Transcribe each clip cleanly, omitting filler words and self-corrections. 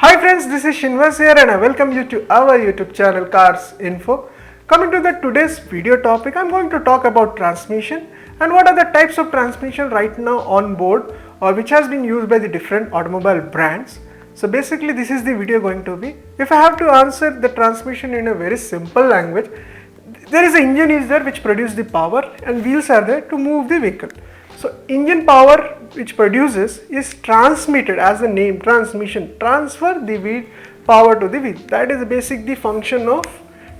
Hi friends, this is Shinvas here and I welcome you to our YouTube channel Cars Info. Coming to the today's video topic, I'm going to talk about transmission and what are the types of transmission right now on board or which has been used by the different automobile brands. So basically this is the video going to be. If I have to answer the transmission in a very simple language, there is an engine is there which produces the power and wheels are there to move the vehicle. So engine power which produces is transmitted, as the name transmission, transfer the wheel power to the wheel. That is basic the function of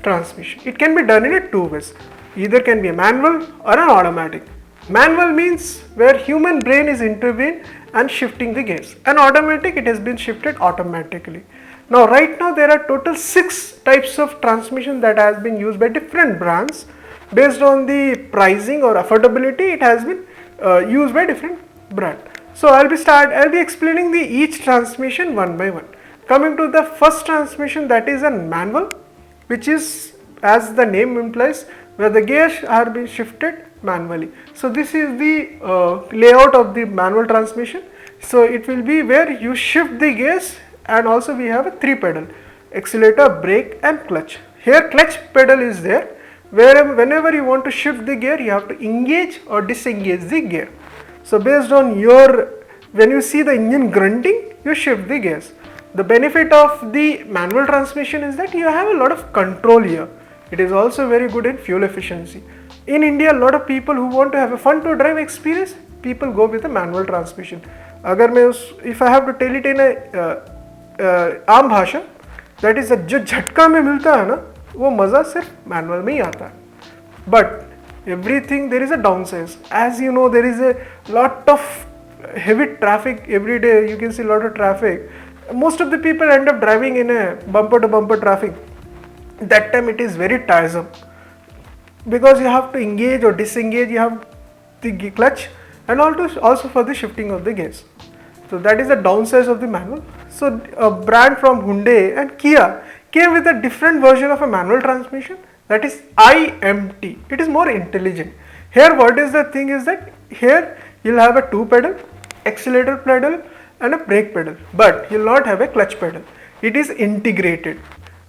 transmission. It can be done in a two ways. Either can be a manual or an automatic. Manual means where human brain is intervened and shifting the gears. And automatic, it has been shifted automatically. Now right now there are total 6 types of transmission that has been used by different brands. Based on the pricing or affordability, it has been used by different brand. So I'll be explaining the each transmission one by one. Coming to the first transmission, that is a manual, which is, as the name implies, where the gears are being shifted manually. So this is the layout of the manual transmission. So it will be where you shift the gears, and also we have a 3 pedal: accelerator, brake and clutch. Here clutch pedal is there. Whenever you want to shift the gear, you have to engage or disengage the gear. So based on when you see the engine grunting, you shift the gears. The benefit of the manual transmission is that you have a lot of control here. It is also very good in fuel efficiency. In India, a lot of people who want to have a fun to drive experience, people go with a manual transmission. If I have to tell it in a आम भाषा, that is जो झटका में मिलता है ना, वो मज़ा सिर्फ मैनुअल में ही आता है. But everything there is a downside. As you know, there is a lot of heavy traffic every day. You can see a lot of traffic. Most of the people end up driving in a bumper to bumper traffic. That time it is very tiresome because you have to engage or disengage. You have the clutch and also for the shifting of the gears. So that is the downside of the manual. So a brand from Hyundai and Kia came with a different version of a manual transmission, that is IMT. It is more intelligent. Here what is the thing is that here you'll have a 2 pedal, accelerator pedal and a brake pedal, but you'll not have a clutch pedal. It is integrated.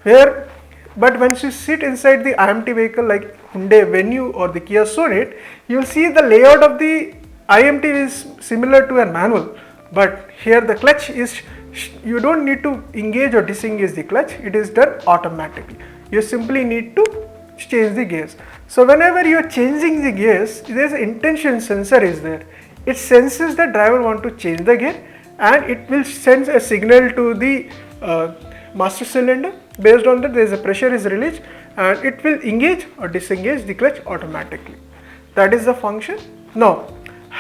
But once you sit inside the IMT vehicle like Hyundai Venue or the Kia Sonet, you'll see the layout of the IMT is similar to a manual, but here the clutch is, you don't need to engage or disengage the clutch. It is done automatically. You simply need to change the gears. So whenever you are changing the gears, there is an intention sensor is there. It senses the driver want to change the gear and it will send a signal to the master cylinder. Based on that, there is a pressure is released and it will engage or disengage the clutch automatically. That is the function. Now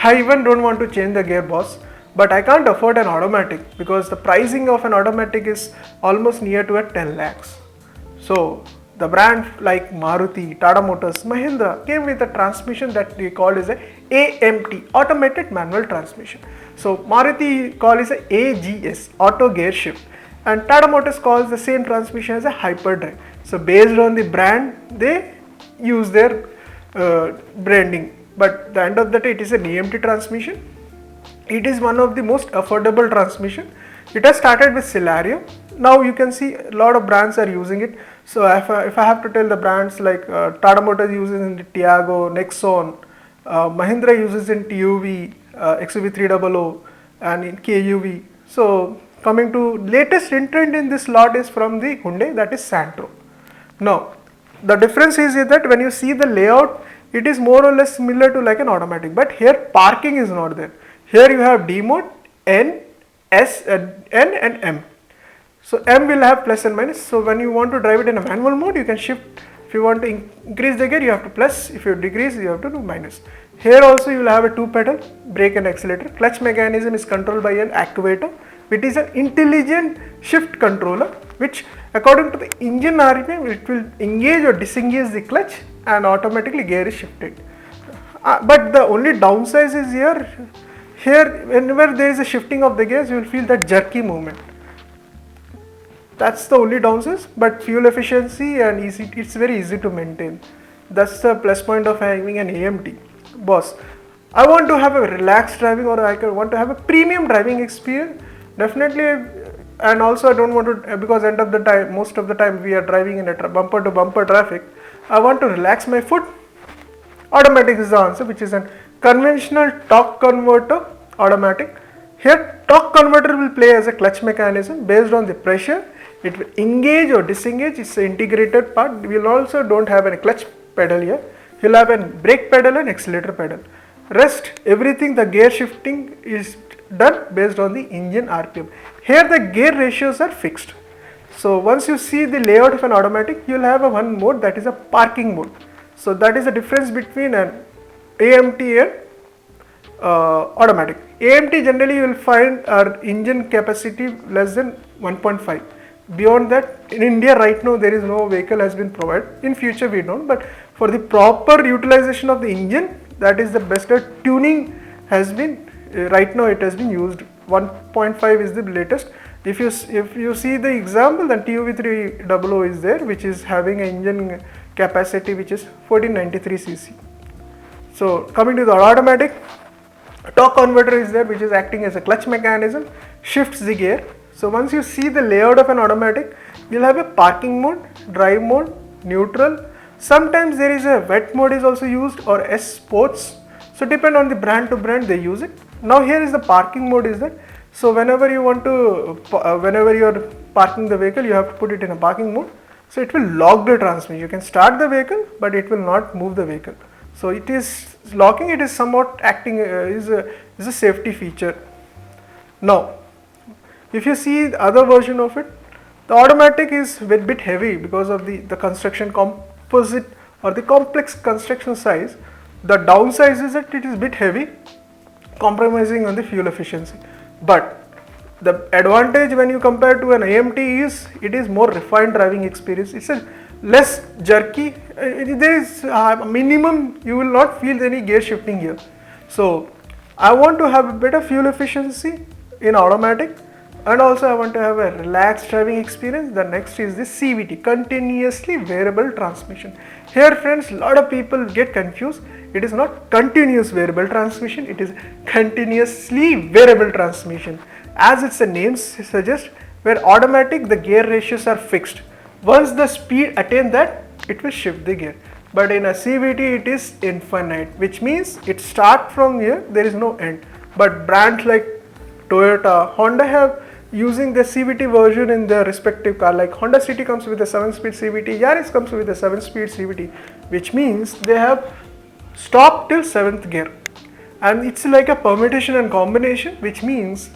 I even don't want to change the gear, boss, but I can't afford an automatic because the pricing of an automatic is almost near to a 10 lakhs. So the brand like Maruti, Tata Motors, Mahindra came with a transmission that they called as a AMT, automated manual transmission. So Maruti call is a AGS, auto gear shift, and Tata Motors calls the same transmission as a hyperdrive. So based on the brand, they use their branding, but at the end of the day it is an AMT transmission. It is one of the most affordable transmission. It has started with Celerio. Now you can see a lot of brands are using it. So if I have to tell the brands like Tata Motors uses in the Tiago, Nexon, Mahindra uses in TUV, XUV300 and in KUV. So coming to latest entrant in this lot is from the Hyundai, that is Santro. Now the difference is that when you see the layout, it is more or less similar to like an automatic, but here parking is not there. Here you have D mode, N, S, N and M. So M will have plus and minus. So when you want to drive it in a manual mode, you can shift. If you want to increase the gear, you have to plus. If you decrease, you have to do minus. Here also you will have a 2 pedal, brake and accelerator. Clutch mechanism is controlled by an actuator, which is an intelligent shift controller, which according to the engine RPM, it will engage or disengage the clutch and automatically gear is shifted. But the only downside is here whenever there is a shifting of the gears, you will feel that jerky movement. That's the only downside, but fuel efficiency and it's very easy to maintain. That's the plus point of having an AMT. Boss, I want to have a relaxed driving or I want to have a premium driving experience. Definitely and also I don't want to, because end of the time, most of the time we are driving in a bumper to bumper traffic, I want to relax my foot. Automatic is the answer, which is a conventional torque converter automatic. Here torque converter will play as a clutch mechanism based on the pressure. It will engage or disengage. It's an integrated part. We will also don't have a clutch pedal here. You'll have a brake pedal and accelerator pedal. Rest everything, the gear shifting is done based on the engine RPM. Here the gear ratios are fixed. So once you see the layout of an automatic, you'll have a one mode, that is a parking mode. So that is the difference between an AMT and automatic. AMT generally you will find our engine capacity less than 1.5. Beyond that, in India right now there is no vehicle has been provided. In future we don't, but for the proper utilization of the engine, that is the best. Tuning has been right now it has been used. 1.5 is the latest. If you see the example, then TUV300 is there, which is having an engine capacity which is 1493 cc. So coming to the automatic, torque converter is there, which is acting as a clutch mechanism, shifts the gear. So once you see the layout of an automatic, you'll have a parking mode, drive mode, neutral. Sometimes there is a wet mode is also used, or S sports. So depend on the brand to brand they use it. Now here is the parking mode is that. So whenever you want to, whenever you are parking the vehicle, you have to put it in a parking mode. So it will lock the transmission. You can start the vehicle, but it will not move the vehicle. So it is locking. It is somewhat acting is a safety feature. Now, if you see the other version of it, the automatic is a bit heavy because of the construction composite or the complex construction size. The downside is that it is a bit heavy, compromising on the fuel efficiency. But the advantage when you compare to an AMT is it is more refined driving experience. It's a less jerky. There is a minimum, you will not feel any gear shifting here. So I want to have a better fuel efficiency in automatic, and also I want to have a relaxed driving experience. The next is the CVT, continuously variable transmission. Here friends, a lot of people get confused. It is not continuous variable transmission, it is continuously variable transmission. As its name suggests, where automatic the gear ratios are fixed. Once the speed attain that, it will shift the gear. But in a CVT it is infinite, which means it starts from here, there is no end. But brands like Toyota, Honda have using the CVT version in their respective car. Like Honda City comes with a 7-speed CVT, Yaris comes with a 7-speed CVT, which means they have stop till 7th gear, and it's like a permutation and combination, which means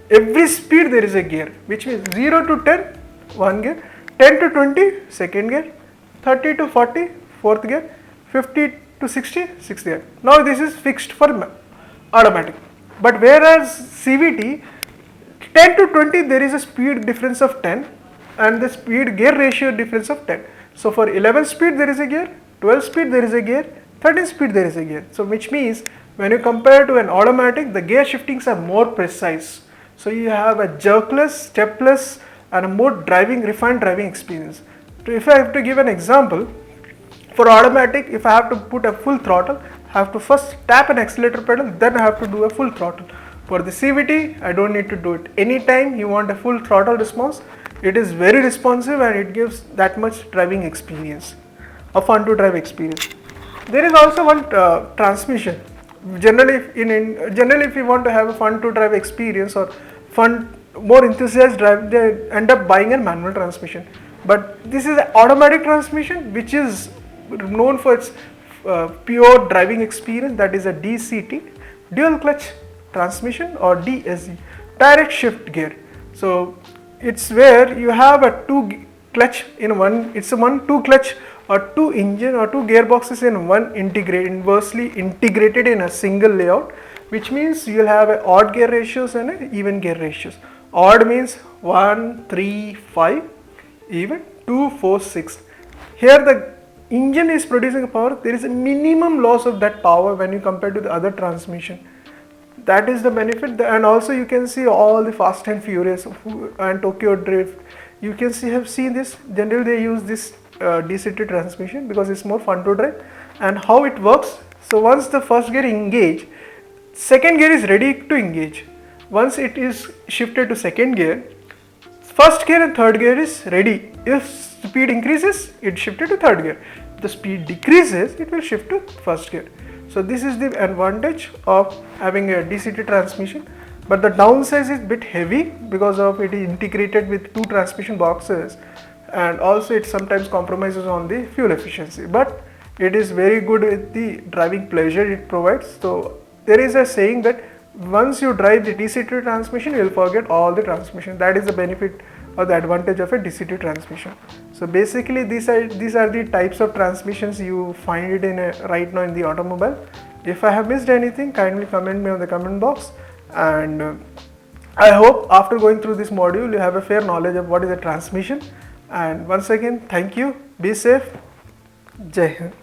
every speed there is a gear, which means 0 to 10 1 gear, 10 to 20 2nd gear, 30 to 40 4th gear, 50 to 60 6th gear. Now this is fixed for automatic, but whereas CVT 10 to 20 there is a speed difference of 10 and the speed gear ratio difference of 10. So for 11 speed there is a gear, 12 speed there is a gear, 13 speed there is a gear. So which means when you compare to an automatic, the gear shiftings are more precise. So you have a jerkless, stepless and a more refined driving experience. So if I have to give an example, for automatic, if I have to put a full throttle, I have to first tap an accelerator pedal, then I have to do a full throttle. For the CVT, I don't need to do it. Anytime you want a full throttle response, it is very responsive and it gives that much driving experience, a fun to drive experience. There is also one transmission. Generally, if you want to have a fun to drive experience or more enthusiast drive, they end up buying a manual transmission. But this is an automatic transmission, which is known for its pure driving experience. That is a DCT, dual clutch transmission, or DSG, direct shift gear. So it's where you have a two clutch in one. It's a 1-2 clutch or 2 engine or 2 gearboxes in one inversely integrated in a single layout, which means you will have a odd gear ratios and a even gear ratios. Odd means 1, 3, 5, even 2, 4, 6. Here the engine is producing a power, there is a minimum loss of that power when you compare to the other transmission. That is the benefit, and also you can see all the Fast and Furious and Tokyo Drift. You can have seen this. Generally they use this DCT transmission because it's more fun to drive. And how it works, so once the first gear engage, second gear is ready to engage. Once it is shifted to second gear, first gear and third gear is ready. If speed increases, it shifted to third gear. If the speed decreases, it will shift to first gear. So this is the advantage of having a DCT transmission, but the downside is a bit heavy because of it is integrated with two transmission boxes, and also it sometimes compromises on the fuel efficiency, but it is very good with the driving pleasure it provides. So there is a saying that once you drive the DCT transmission, you will forget all the transmission. That is the benefit or the advantage of a DCT transmission. So basically these are the types of transmissions you find it in right now in the automobile. If I have missed anything, kindly comment me on the comment box, and I hope after going through this module you have a fair knowledge of what is a transmission. And once again, thank you, be safe, Jai Hind.